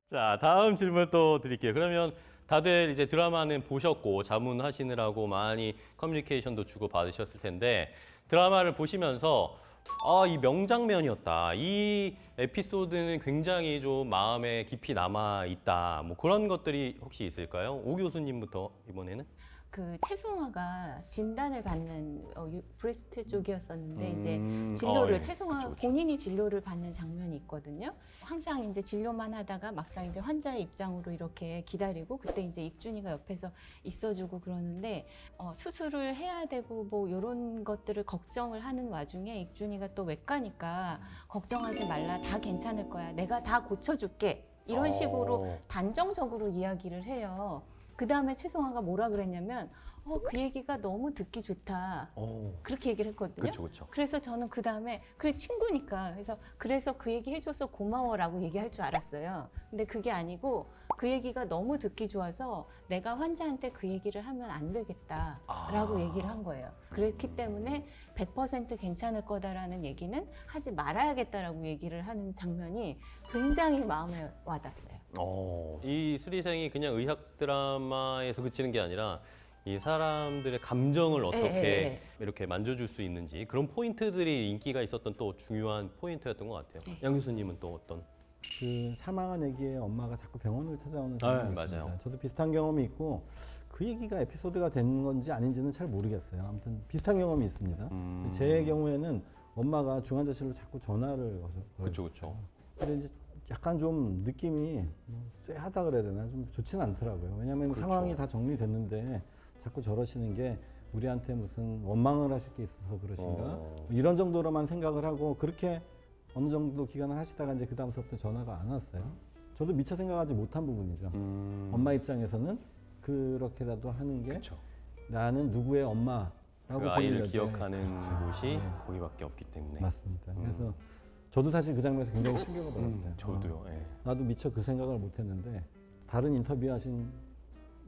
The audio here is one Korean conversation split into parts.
자, 다음 질문 또 드릴게요. 그러면 다들 이제 드라마는 보셨고 자문하시느라고 많이 커뮤니케이션도 주고 받으셨을 텐데 드라마를 보시면서 이 명장면이었다. 이 에피소드는 굉장히 좀 마음에 깊이 남아 있다. 뭐 그런 것들이 혹시 있을까요? 오 교수님부터 이번에는. 그 채송화가 진단을 받는 브레스트 쪽이었었는데 이제 진료를 예. 채송화 그쵸, 그쵸. 본인이 진료를 받는 장면이 있거든요. 항상 이제 진료만 하다가 막상 이제 환자의 입장으로 이렇게 기다리고 그때 이제 익준이가 옆에서 있어주고 그러는데 수술을 해야 되고 뭐 이런 것들을 걱정을 하는 와중에 익준이가 또 외과니까 걱정하지 말라, 다 괜찮을 거야, 내가 다 고쳐줄게, 이런 식으로 단정적으로 이야기를 해요. 그 다음에 최송화가 뭐라 그랬냐면 그 얘기가 너무 듣기 좋다, 그렇게 얘기를 했거든요. 그렇죠, 그렇죠. 그래서 저는 그 다음에 그래 친구니까 그래서 그 얘기 해줘서 고마워라고 얘기할 줄 알았어요. 근데 그게 아니고 그 얘기가 너무 듣기 좋아서 내가 환자한테 그 얘기를 하면 안 되겠다라고 얘기를 한 거예요. 그렇기 때문에 100% 괜찮을 거다라는 얘기는 하지 말아야겠다라고 얘기를 하는 장면이 굉장히 마음에 와닿았어요. 이 스리생이 그냥 의학 드라마에서 그치는 게 아니라 이 사람들의 감정을 어떻게 이렇게 만져줄 수 있는지 그런 포인트들이 인기가 있었던 또 중요한 포인트였던 것 같아요. 양 교수님은 또 어떤? 그 사망한 아기의 엄마가 자꾸 병원을 찾아오는 장면이 있습니다. 맞아요. 저도 비슷한 경험이 있고 그 얘기가 에피소드가 된 건지 아닌지는 잘 모르겠어요. 아무튼 비슷한 경험이 있습니다. 제 경우에는 엄마가 중환자실로 자꾸 전화를 걸어요. 그렇죠, 그렇죠. 근데 이제 약간 좀 느낌이 쎄하다 그래야 되나, 좀 좋지는 않더라고요. 왜냐하면 그렇죠. 상황이 다 정리됐는데 자꾸 저러시는 게 우리한테 무슨 원망을 하실 게 있어서 그러신가, 뭐 이런 정도로만 생각을 하고 그렇게 어느 정도 기간을 하시다가 이제 그 다음서부터 전화가 안 왔어요. 저도 미처 생각하지 못한 부분이죠. 엄마 입장에서는 그렇게라도 하는 게 그렇죠. 나는 누구의 엄마라고 그 아이를 보이려지. 기억하는 곳이 네. 거기밖에 없기 때문에. 맞습니다. 그래서 저도 사실 그 장면에서 굉장히 충격을 받았어요. 저도요. 예. 나도 미처 그 생각을 못했는데 다른 인터뷰하신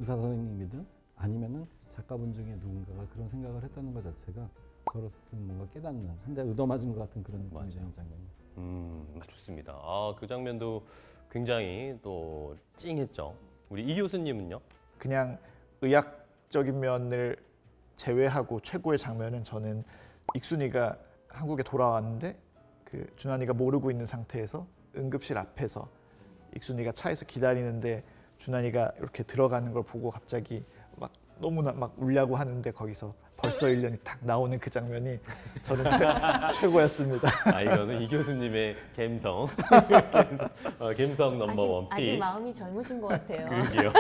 의사 선생님이든 아니면은 작가분 중에 누군가가 그런 생각을 했다는 것 자체가 저로서는 뭔가 깨닫는, 한 대 얻어맞은 것 같은 그런 느낌이 드는 장면이에요. 좋습니다. 그 장면도 굉장히 또 찡했죠. 우리 이 교수님은요? 그냥 의학적인 면을 제외하고 최고의 장면은 저는 익순이가 한국에 돌아왔는데 그 준환이가 모르고 있는 상태에서 응급실 앞에서 익순이가 차에서 기다리는데 준환이가 이렇게 들어가는 걸 보고 갑자기 막 너무나 막 울려고 하는데 거기서 벌써 1년이 딱 나오는 그 장면이 저는 최고였습니다. 이거는 이 교수님의 감성. 감성 넘버 아직 1픽. 마음이 젊으신 것 같아요. 그러게요.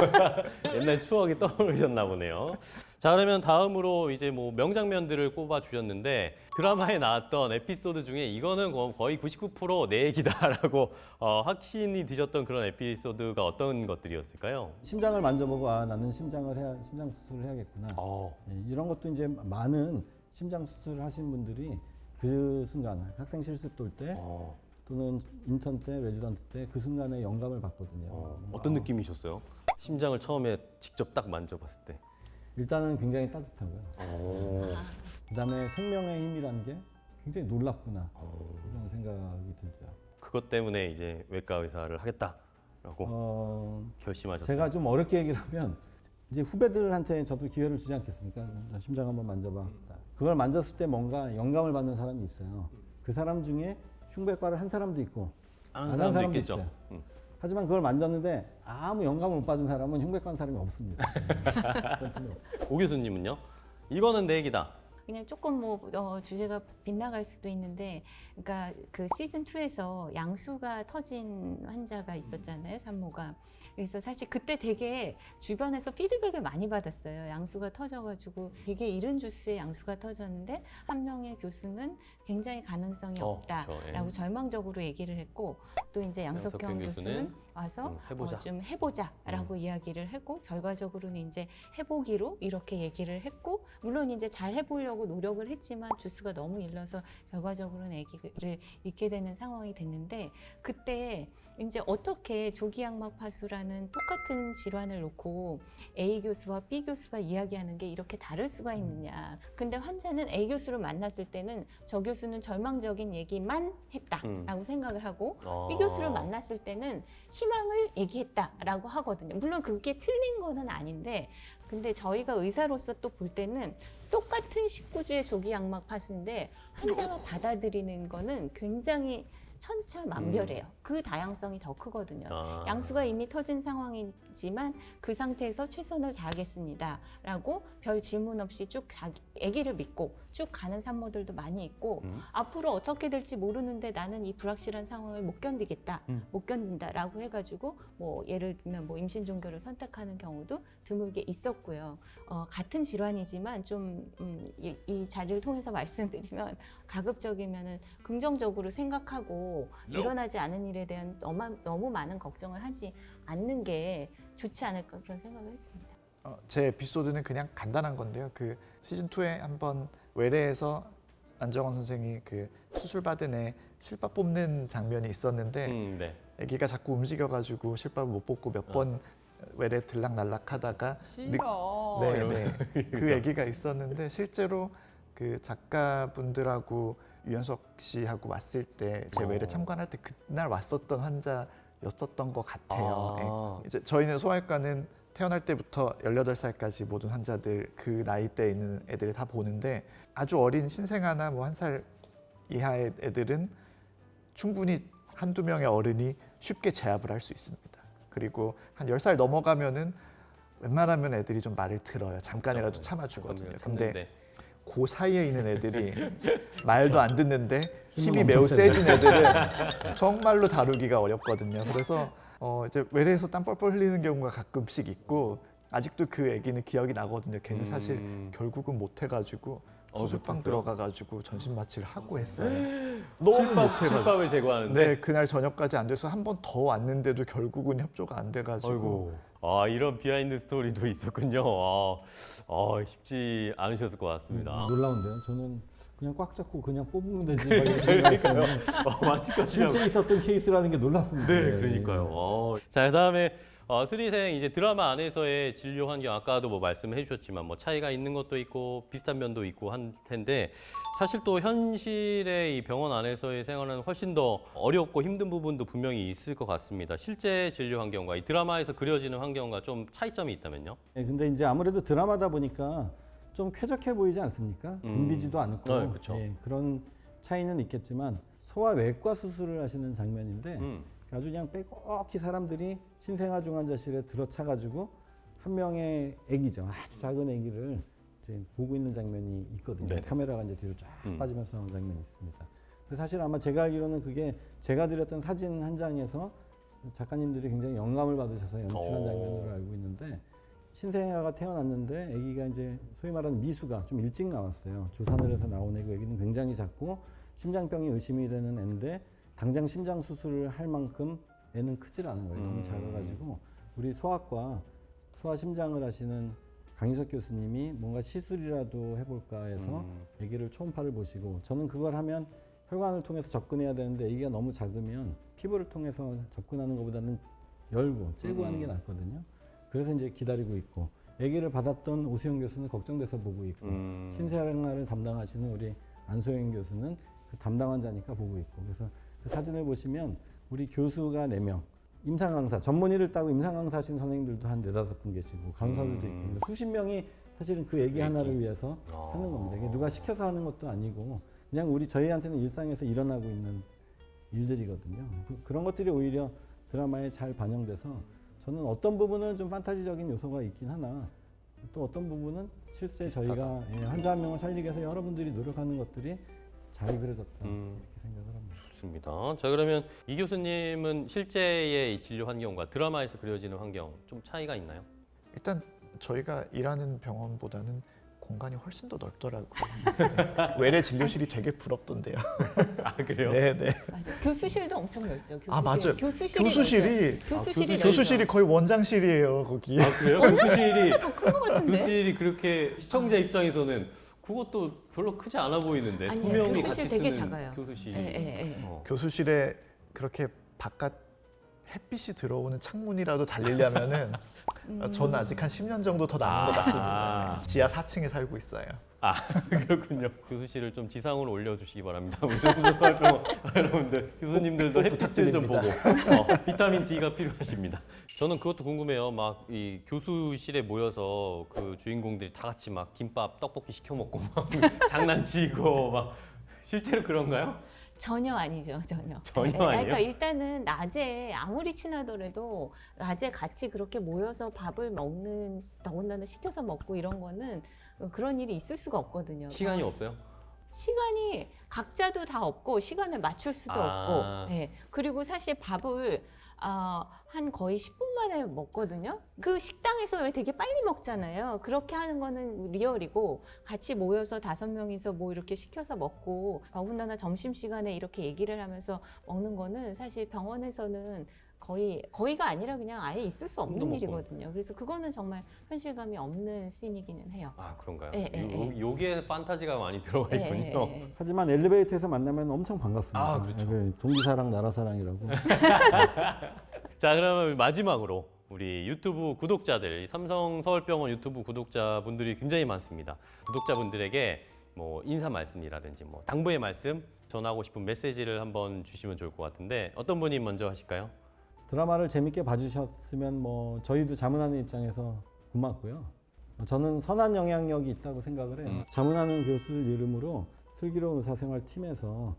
옛날 추억이 떠오르셨나 보네요. 자, 그러면 다음으로 이제 뭐 명장면들을 꼽아 주셨는데 드라마에 나왔던 에피소드 중에 이거는 거의 99%내 얘기다라고 확신이 드셨던 그런 에피소드가 어떤 것들이었을까요? 심장을 만져보고 나는 심장 수술을 해야겠구나. 이런 것도 이제 많은 심장 수술을 하신 분들이 그 순간 학생 실습 돌 때 또는 인턴 때, 레지던트 때 그 순간에 영감을 받거든요. 어떤 느낌이셨어요? 심장을 처음에 직접 딱 만져봤을 때. 일단은 굉장히 따뜻하고요. 그다음에 생명의 힘이라는 게 굉장히 놀랍구나, 이런 생각이 들죠. 그것 때문에 이제 외과 의사를 하겠다라고 결심하셨어요. 제가 좀 어렵게 얘기를 하면 이제 후배들한테 저도 기회를 주지 않겠습니까? 심장 한번 만져봐. 그걸 만졌을 때 뭔가 영감을 받는 사람이 있어요. 그 사람 중에 흉부외과를 한 사람도 있고 아는 안 사람도 한 사람도 있겠죠. 있어요. 하지만 그걸 만졌는데 아무 영감을 못 받은 사람은 흉부외과 한 사람이 없습니다. 오 교수님은요? 이거는 내 얘기다. 그냥 조금 주제가 빗나갈 수도 있는데, 그러니까 그 시즌 2에서 양수가 터진 환자가 있었잖아요, 산모가. 그래서 사실 그때 되게 주변에서 피드백을 많이 받았어요. 양수가 터져가지고 되게 이른 주스에 양수가 터졌는데 한 명의 교수는 굉장히 가능성이 없다라고 절망적으로 얘기를 했고, 또 이제 양석경 교수는 와서 좀 해보자라고 이야기를 했고, 결과적으로는 이제 해보기로 이렇게 얘기를 했고, 물론 이제 잘 해보려고 노력을 했지만 주스가 너무 일러서 결과적으로는 아기를 잃게 되는 상황이 됐는데, 그때 이제 어떻게 조기양막 파수라는 똑같은 질환을 놓고 A 교수와 B 교수가 이야기하는 게 이렇게 다를 수가 있느냐. 근데 환자는 A 교수를 만났을 때는 저 교수는 절망적인 얘기만 했다라고 생각을 하고 B 교수를 만났을 때는 희망을 얘기했다라고 하거든요. 물론 그게 틀린 거는 아닌데, 근데 저희가 의사로서 또 볼 때는 똑같은 19주의 조기양막 파수인데 환자가 받아들이는 거는 굉장히 천차만별이에요. 그 다양성이 더 크거든요. 양수가 이미 터진 상황이지만 그 상태에서 최선을 다하겠습니다라고 별 질문 없이 쭉 자기 아기를 믿고 쭉 가는 산모들도 많이 있고 앞으로 어떻게 될지 모르는데 나는 이 불확실한 상황을 못 견디겠다, 못 견딘다라고 해가지고 뭐 예를 들면 뭐 임신 종교를 선택하는 경우도 드물게 있었고요. 같은 질환이지만 좀 이 자리를 통해서 말씀드리면 가급적이면은 긍정적으로 생각하고 일어나지 않은 일에 대한 너무 많은 걱정을 하지 않는 게 좋지 않을까 그런 생각을 했습니다. 제 에피소드는 그냥 간단한 건데요. 그 시즌 2에 한번 외래에서 안정원 선생이 그 수술 받은 애 실밥 뽑는 장면이 있었는데 네. 아기가 자꾸 움직여가지고 실밥을 못 뽑고 몇 번 외래 들락날락하다가 네. 그 아기가 있었는데 실제로 그 작가분들하고 유연석 씨하고 왔을 때 제 외래 참관할 때 그날 왔었던 환자였었던 것 같아요. 네. 이제 저희는 소아과는 태어날 때부터 18살까지 모든 환자들 그 나이대에 있는 애들을 다 보는데 아주 어린 신생아나 뭐 1살 이하의 애들은 충분히 한두 명의 어른이 쉽게 제압을 할 수 있습니다. 그리고 한 10살 넘어가면은 웬만하면 애들이 좀 말을 들어요. 잠깐이라도 참아주거든요. 근데 그 사이에 있는 애들이 말도 안 듣는데 힘이 매우 세진 애들은 정말로 다루기가 어렵거든요. 그래서 이제 외래에서 땀 뻘뻘 흘리는 경우가 가끔씩 있고 아직도 그 애기는 기억이 나거든요. 걔는 사실 결국은 못 해가지고 수술방 들어가가지고 전신 마취를 하고 했어요. 너무 못해가지고 실밥을 제거하는데. 네, 그날 저녁까지 안 돼서 한 번 더 왔는데도 결국은 협조가 안 돼가지고. 아이고. 이런 비하인드 스토리도 있었군요. 쉽지 않으셨을 것 같습니다. 놀라운데요. 저는 그냥 꽉 잡고 그냥 뽑으면 되지 막 이렇게 생각했었는데 마취까지 실제 있었던 케이스라는 게 놀랐습니다. 네, 그러니까요. 자, 그다음에 수리생 이제 드라마 안에서의 진료 환경 아까도 뭐 말씀해 주셨지만 뭐 차이가 있는 것도 있고 비슷한 면도 있고 한 텐데 사실 또 현실의 이 병원 안에서의 생활은 훨씬 더 어렵고 힘든 부분도 분명히 있을 것 같습니다. 실제 진료 환경과 이 드라마에서 그려지는 환경과 좀 차이점이 있다면요? 네, 근데 이제 아무래도 드라마다 보니까 좀 쾌적해 보이지 않습니까? 붐비지도 않고 네, 그쵸. 그런 차이는 있겠지만 소아외과 수술을 하시는 장면인데 아주 그냥 빼곡히 사람들이 신생아 중환자실에 들어차가지고 한 명의 아기죠, 아주 작은 아기를 이제 보고 있는 장면이 있거든요. 네네. 카메라가 이제 뒤로 쫙 빠지면서 나오는 장면이 있습니다. 근데 사실 아마 제가 알기로는 그게 제가 드렸던 사진 한 장에서 작가님들이 굉장히 영감을 받으셔서 연출한 장면으로 알고 있는데 신생아가 태어났는데 아기가 이제 소위 말하는 미수가 좀 일찍 나왔어요. 조산을 해서 나온 아기는 굉장히 작고 심장병이 의심이 되는 애인데 당장 심장 수술을 할 만큼 애는 크질 않은 거예요. 너무 작아가지고 우리 소아과 소아심장을 하시는 강희석 교수님이 뭔가 시술이라도 해볼까 해서 아기를 초음파를 보시고 저는 그걸 하면 혈관을 통해서 접근해야 되는데 아기가 너무 작으면 피부를 통해서 접근하는 것보다는 열고 째고 하는 게 낫거든요. 그래서 이제 기다리고 있고 아기를 받았던 오수영 교수는 걱정돼서 보고 있고 신생아를 담당하시는 우리 안소영 교수는 그 담당 환자니까 보고 있고 그래서 그 사진을 보시면 우리 교수가 4명, 임상 강사, 전문의를 따고 임상 강사 하신 선생님들도 한 4-5분 계시고 강사들도 있고 수십 명이 사실은 그 얘기 하나를 위해서 하는 겁니다. 이게 누가 시켜서 하는 것도 아니고 그냥 저희한테는 일상에서 일어나고 있는 일들이거든요. 그런 것들이 오히려 드라마에 잘 반영돼서 저는 어떤 부분은 좀 판타지적인 요소가 있긴 하나 또 어떤 부분은 실제 저희가 환자 한 명을 살리기 위해서 여러분들이 노력하는 것들이 잘 그려졌다 이렇게 생각을 합니다. 좋습니다. 자, 그러면 이 교수님은 실제의 이 진료 환경과 드라마에서 그려지는 환경 좀 차이가 있나요? 일단 저희가 일하는 병원보다는 공간이 훨씬 더 넓더라고요. 외래 진료실이 되게 부럽던데요. 아, 그래요? 네네. 맞아요. 교수실도 엄청 넓죠. 교수실. 아 맞아요. 교수실이 교수실이 거의 원장실이에요 거기. 아, 그래요? 교수실이 큰것 같은데. 교수실이 그렇게 시청자 입장에서는 그것도 별로 크지 않아 보이는데 두 아니에요. 명이 교수실 같이 되게 쓰는 작아요. 교수실이. 예. 교수실에 그렇게 바깥 햇빛이 들어오는 창문이라도 달리려면은 저는 아직 한 10년 정도 더 남은 것 같습니다. 네. 지하 4층에 살고 있어요. 아 그렇군요. 교수실을 좀 지상으로 올려주시기 바랍니다. 우리 좀 여러분들 교수님들도 햇빛을 좀 보고 비타민 D가 필요하십니다. 저는 그것도 궁금해요. 막 이 교수실에 모여서 그 주인공들이 다 같이 막 김밥, 떡볶이 시켜 먹고 막 장난치고 막 실제로 그런가요? 전혀 아니죠, 전혀. 전혀 네, 아니에요? 그러니까 일단은 낮에 아무리 친하더라도 낮에 같이 그렇게 모여서 밥을 먹는, 더군다나 시켜서 먹고 이런 거는 그런 일이 있을 수가 없거든요. 시간이 없어요? 시간이 각자도 다 없고 시간을 맞출 수도 아. 없고, 예. 그리고 사실 밥을 한 거의 10분 만에 먹거든요. 그 식당에서 왜 되게 빨리 먹잖아요. 그렇게 하는 거는 리얼이고, 같이 모여서 5명이서 뭐 이렇게 시켜서 먹고, 더군다나 점심시간에 이렇게 얘기를 하면서 먹는 거는 사실 병원에서는 거의가 아니라 그냥 아예 있을 수 꿈도 없는 못 일이거든요. 그래서 그거는 정말 현실감이 없는 씬이기는 해요. 아 그런가요? 예, 예, 요게 판타지가 많이 들어가 예, 있군요. 예, 예. 하지만 엘리베이터에서 만나면 엄청 반갑습니다. 아, 그렇죠. 네, 동기사랑 나라사랑이라고. 자 그러면 마지막으로 우리 유튜브 구독자들, 삼성 서울병원 유튜브 구독자분들이 굉장히 많습니다. 구독자분들에게 뭐 인사 말씀이라든지 뭐 당부의 말씀, 전하고 싶은 메시지를 한번 주시면 좋을 것 같은데 어떤 분이 먼저 하실까요? 드라마를 재밌게 봐주셨으면 뭐 저희도 자문하는 입장에서 고맙고요. 저는 선한 영향력이 있다고 생각을 해요. 자문하는 교수를 이름으로 슬기로운 의사생활 팀에서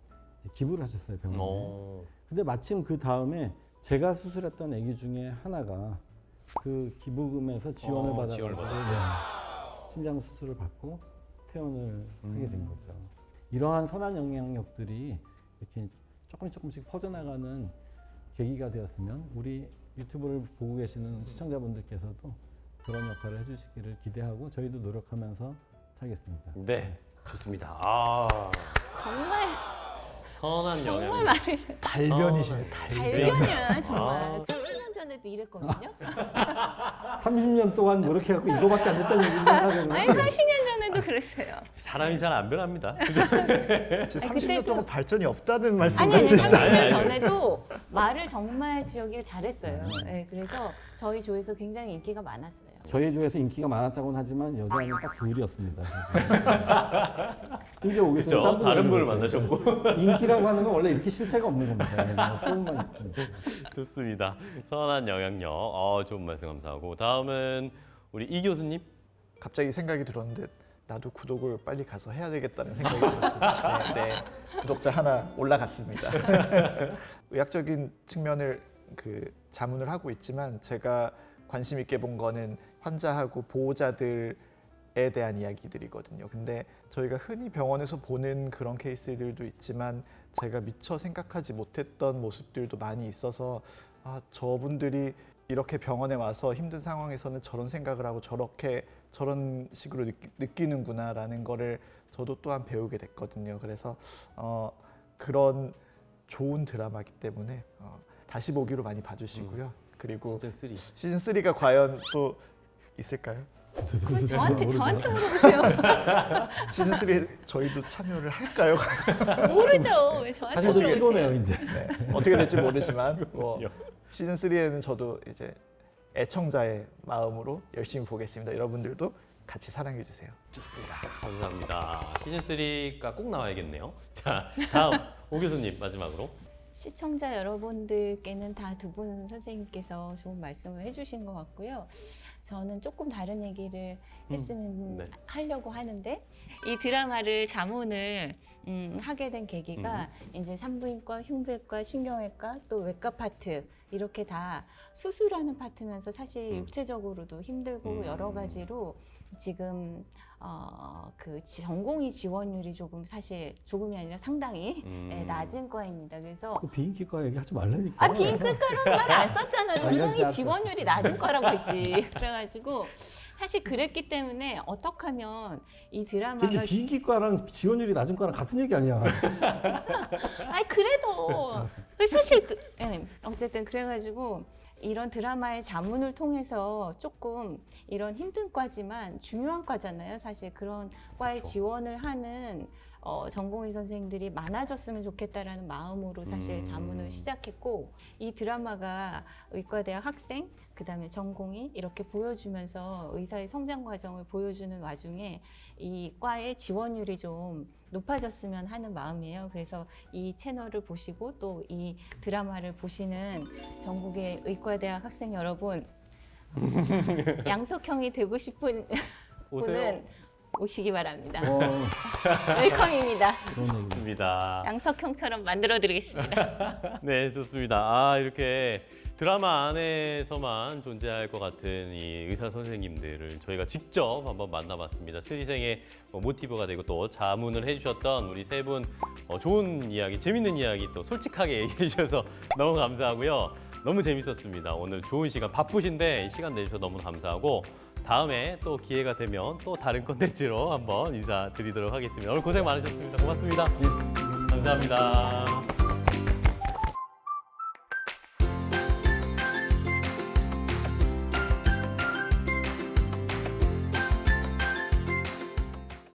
기부를 하셨어요, 병원에. 근데 마침 그 다음에 제가 수술했던 아기 중에 하나가 그 기부금에서 지원을 받아서 지원을 받았어요. 심장 수술을 받고 퇴원을 하게 된 거죠. 이러한 선한 영향력들이 이렇게 조금씩 퍼져나가는 계기가 되었으면 우리 유튜브를 보고 계시는 시청자분들께서도 그런 역할을 해주시기를 기대하고 저희도 노력하면서 살겠습니다. 네, 좋습니다. 아 정말 선한 정말 영향. 말을 달변이시네. 달변이야 정말. 아. 30년 전에도 이랬거든요. 30년 동안 노력해갖고 이거밖에 안 됐다는 얘기를 하려고 아니 30년 전에도 그랬어요. 사람이 잘 안 변합니다. 그죠? 지금 아니, 30년 그때도- 동안 발전이 없다는 말씀 아니 같으시죠? 30년 전에도 말을 정말 지역이 잘했어요. 네, 그래서 저희 조에서 굉장히 인기가 많았어요. 저희 조에서 인기가 많았다고는 하지만 여자는 딱 둘이었습니다. 심지어 오겠어요. 그죠? 다른 분을 만나셨고. 인기라고 하는 건 원래 이렇게 실체가 없는 겁니다. 조금만 있습니다. 좋습니다. 선한 영향력. 좋은 말씀 감사하고 다음은 우리 이 교수님. 갑자기 생각이 들었는데 나도 구독을 빨리 가서 해야 되겠다는 생각이 들었습니다. 네, 구독자 하나 올라갔습니다. 의학적인 측면을 그 자문을 하고 있지만 제가 관심 있게 본 거는 환자하고 보호자들에 대한 이야기들이거든요. 근데 저희가 흔히 병원에서 보는 그런 케이스들도 있지만 제가 미처 생각하지 못했던 모습들도 많이 있어서 저분들이 이렇게 병원에 와서 힘든 상황에서는 저런 생각을 하고 저런 식으로 느끼는구나라는 거를 저도 또한 배우게 됐거든요. 그래서 그런 좋은 드라마이기 때문에 다시 보기로 많이 봐주시고요. 그리고 시즌 3. 시즌 3가 과연 또 있을까요? 그건 저한테 물어보세요. 시즌 3에 저희도 참여를 할까요? 모르죠. 왜 저한테 사실 좀 물어보세요. 피곤해요 이제. 네, 어떻게 될지 모르지만 뭐 시즌 3에는 저도 이제 애청자의 마음으로 열심히 보겠습니다. 여러분들도 같이 사랑해 주세요. 좋습니다. 감사합니다. 시즌 3가 꼭 나와야겠네요. 자, 다음 오 교수님 마지막으로. 시청자 여러분들께는 다 두 분 선생님께서 좋은 말씀을 해주신 것 같고요. 저는 조금 다른 얘기를 했으면 네. 하려고 하는데 이 드라마를 자문을 하게 된 계기가 이제 산부인과, 흉부외과, 신경외과 또 외과 파트 이렇게 다 수술하는 파트면서 사실 육체적으로도 힘들고 여러 가지로 지금 그 전공의 지원율이 조금이 아니라 상당히 낮은 과입니다. 그래서 비인기과 얘기하지 말라니까. 비인기과라는 말을 안 썼잖아. 전공의 알겠어. 지원율이 낮은 과라고 했지. 그래가지고 사실 그랬기 때문에 어떻게 하면 이 드라마가 근데 비인기과랑 지원율이 낮은 과랑 같은 얘기 아니야. 아니 그래도 사실 어쨌든 그래가지고 이런 드라마의 자문을 통해서 조금 이런 힘든 과지만 중요한 과잖아요. 사실 그런 과에 그렇죠. 지원을 하는 전공의 선생님들이 많아졌으면 좋겠다라는 마음으로 사실 자문을 시작했고, 이 드라마가 의과대학 학생, 그다음에 전공의 이렇게 보여주면서 의사의 성장 과정을 보여주는 와중에 이 과의 지원율이 좀 높아졌으면 하는 마음이에요. 그래서 이 채널을 보시고 또 이 드라마를 보시는 전국의 의과대학 학생 여러분, 양석형이 되고 싶은 오세요. 분은 오시기 바랍니다. 어, 웰컴입니다. 그런 얘기. 좋습니다. 양석형처럼 만들어드리겠습니다. 네, 좋습니다. 아, 이렇게 드라마 안에서만 존재할 것 같은 이 의사 선생님들을 저희가 직접 한번 만나봤습니다. 스리생의 모티브가 되고 또 자문을 해주셨던 우리 세 분 좋은 이야기, 재밌는 이야기 또 솔직하게 얘기해 주셔서 너무 감사하고요. 너무 재밌었습니다. 오늘 좋은 시간, 바쁘신데 시간 내주셔서 너무 감사하고 다음에 또 기회가 되면 또 다른 콘텐츠로 한번 인사드리도록 하겠습니다. 오늘 고생 많으셨습니다. 고맙습니다. 예, 감사합니다. 감사합니다.